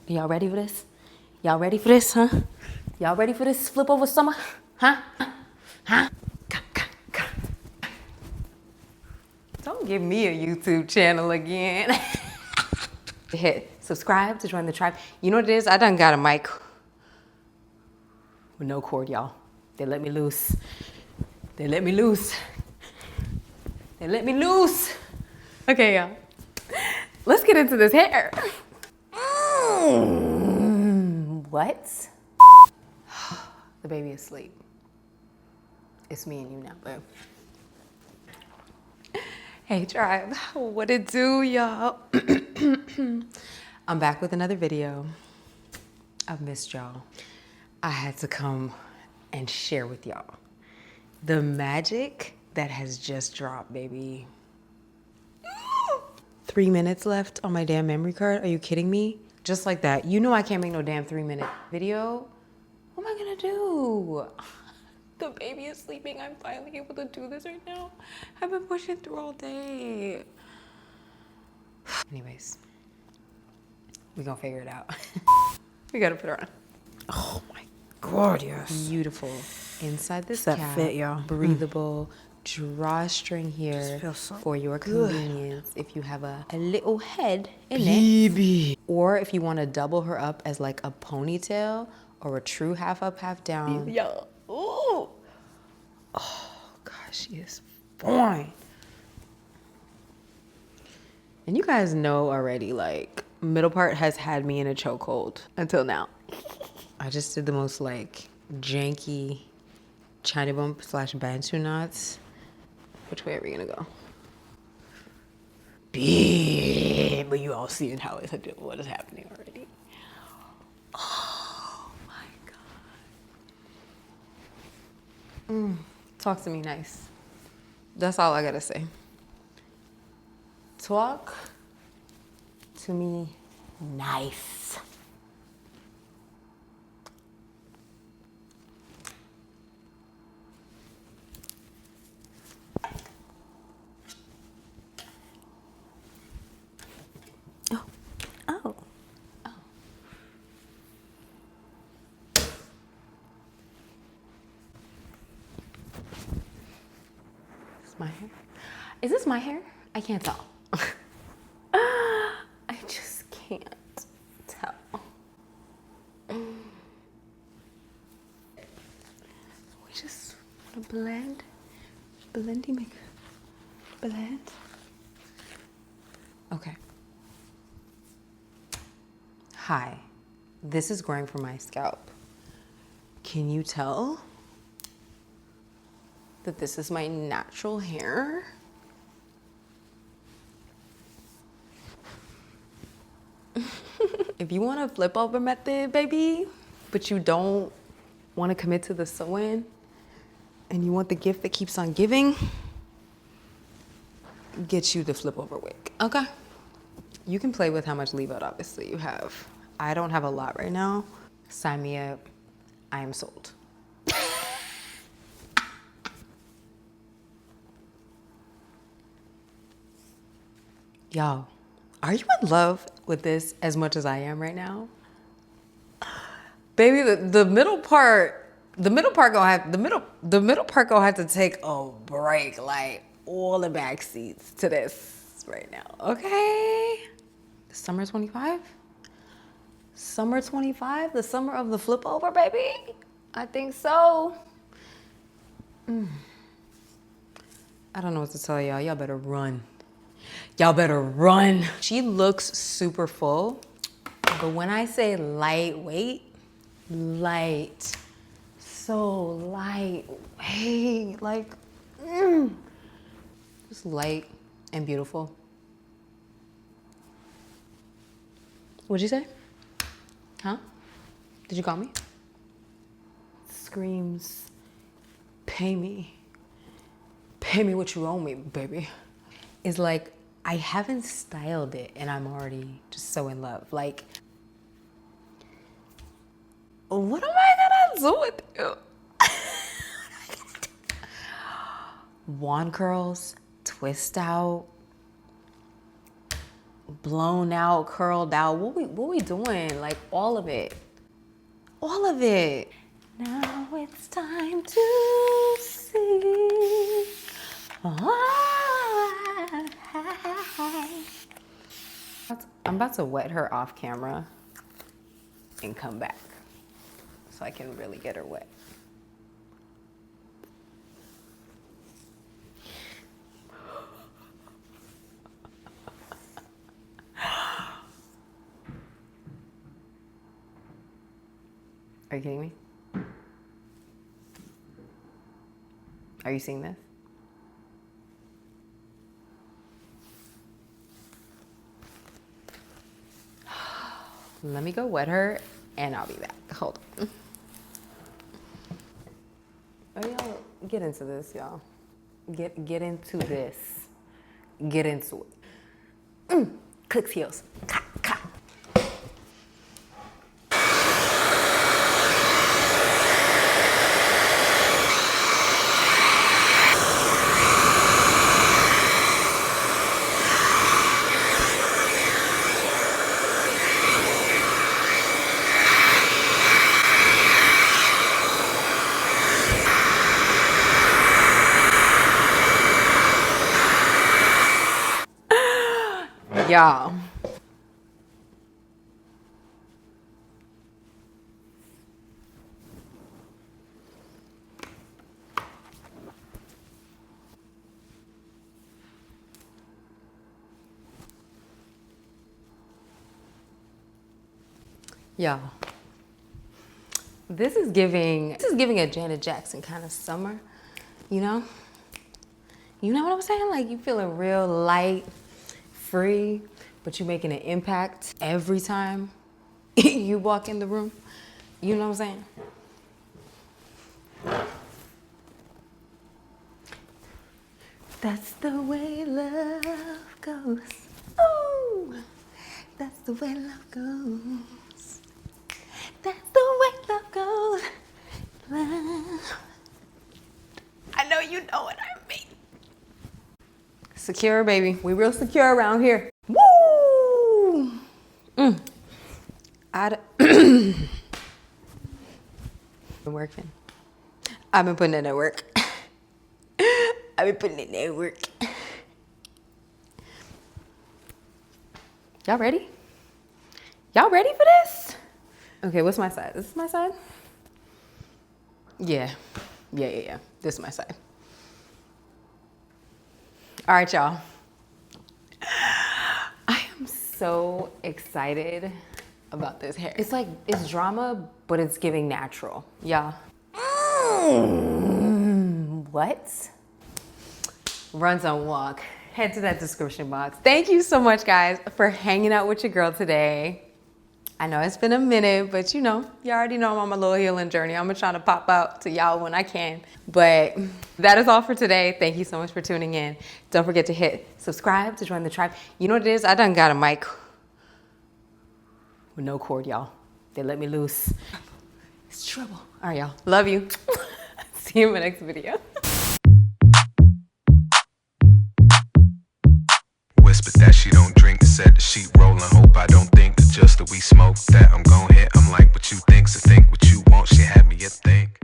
Y'all ready for this? Y'all ready for this, huh? Y'all ready for this flip over summer? Huh? Huh? Don't give me a YouTube channel again. Hit subscribe to join the tribe. You know what it is? I done got a mic with no cord, y'all. They let me loose. They let me loose. They let me loose. Okay, y'all. Let's get into this hair. What? The baby is asleep. It's me and you now, babe. Hey, tribe. What it do, y'all? I'm back with another video. I've missed y'all. I had to come and share with y'all the magic that has just dropped, baby. 3 minutes left on my damn memory card. Are you kidding me? Just like that. You know I can't make no damn 3-minute video. What am I gonna do? The baby is sleeping. I'm finally able to do this right now. I've been pushing through all day. Anyways, we gonna figure it out. We gotta put her on. Oh my God, yes. Beautiful. Inside this That cap, fit, y'all. breathable, drawstring here feels so for your good. convenience. If you have a little head in it. Baby. Or if you want to double her up as like a ponytail or a true half up, half down. Yo. Ooh. Oh, gosh, she is fine. And you guys know already, like, middle part has had me in a chokehold until now. I just did the most like janky China bump / bantu knots. Which way are we gonna go? But you all seeing how it's what is happening already. Oh my God. Talk to me nice. That's all I gotta say. Talk to me nice. Oh. Is my hair? Is this my hair? I can't tell. I just can't tell. We just want to blend. Blending make blend. Okay. Hi, this is growing from my scalp. Can you tell that this is my natural hair? If you want a flip over method, baby, but you don't want to commit to the sew-in and you want the gift that keeps on giving, get you the flip over wig, okay? You can play with how much leave out obviously you have. I don't have a lot right now. Sign me up. I am sold. Y'all, are you in love with this as much as I am right now? Baby, the middle part gonna have to take a break, like all the back seats to this right now, okay? Summer 25? Summer 25? The summer of the flip over, baby? I think so. I don't know what to tell y'all. Y'all better run. Y'all better run. She looks super full, but when I say lightweight, light, so lightweight, like, just light and beautiful. What'd you say? Huh? Did you call me? Screams, pay me. Pay me what you owe me, baby. It's like, I haven't styled it and I'm already just so in love. Like, what am I gonna do with you? Wand curls, twist out. blown out, curled out. What we doing? Like all of it. All of it. Now it's time to see. I'm about to wet her off camera and come back so I can really get her wet. Are you kidding me? Are you seeing this? Let me go wet her and I'll be back. Hold on. Oh, y'all, get into this, y'all. Get into this. Get into it. Clicks heels. Ka, ka. Y'all. Y'all. This is giving a Janet Jackson kind of summer, you know? You know what I'm saying? Like you feeling real light, free, but you making an impact every time you walk in the room. You know what I'm saying? That's the way love goes. Ooh, that's the way love goes. That's the way love goes. Love. I know you know what I mean. Secure, baby. We real secure around here. Woo! Been working. I've been putting in that work. I've been putting in that work. Y'all ready? Y'all ready for this? Okay, what's my side? This is my side? Yeah. This is my side. All right, y'all. I am so excited about this hair. It's like, it's drama, but it's giving natural. Yeah. What? Runs on walk. Head to that description box. Thank you so much, guys, for hanging out with your girl today. I know it's been a minute, but you know, you already know I'm on my little healing journey. I'm gonna try to pop out to y'all when I can. But that is all for today. Thank you so much for tuning in. Don't forget to hit subscribe to join the tribe. You know what it is? I done got a mic with no cord, y'all. They let me loose. It's trouble. All right, y'all. Love you. See you in my next video. Whisper that she don't drink, set the sheet rolling. Hope I don't think that just that we smoke that I'm gon' hit. I'm like, what you think, so think what you want. She had me a think.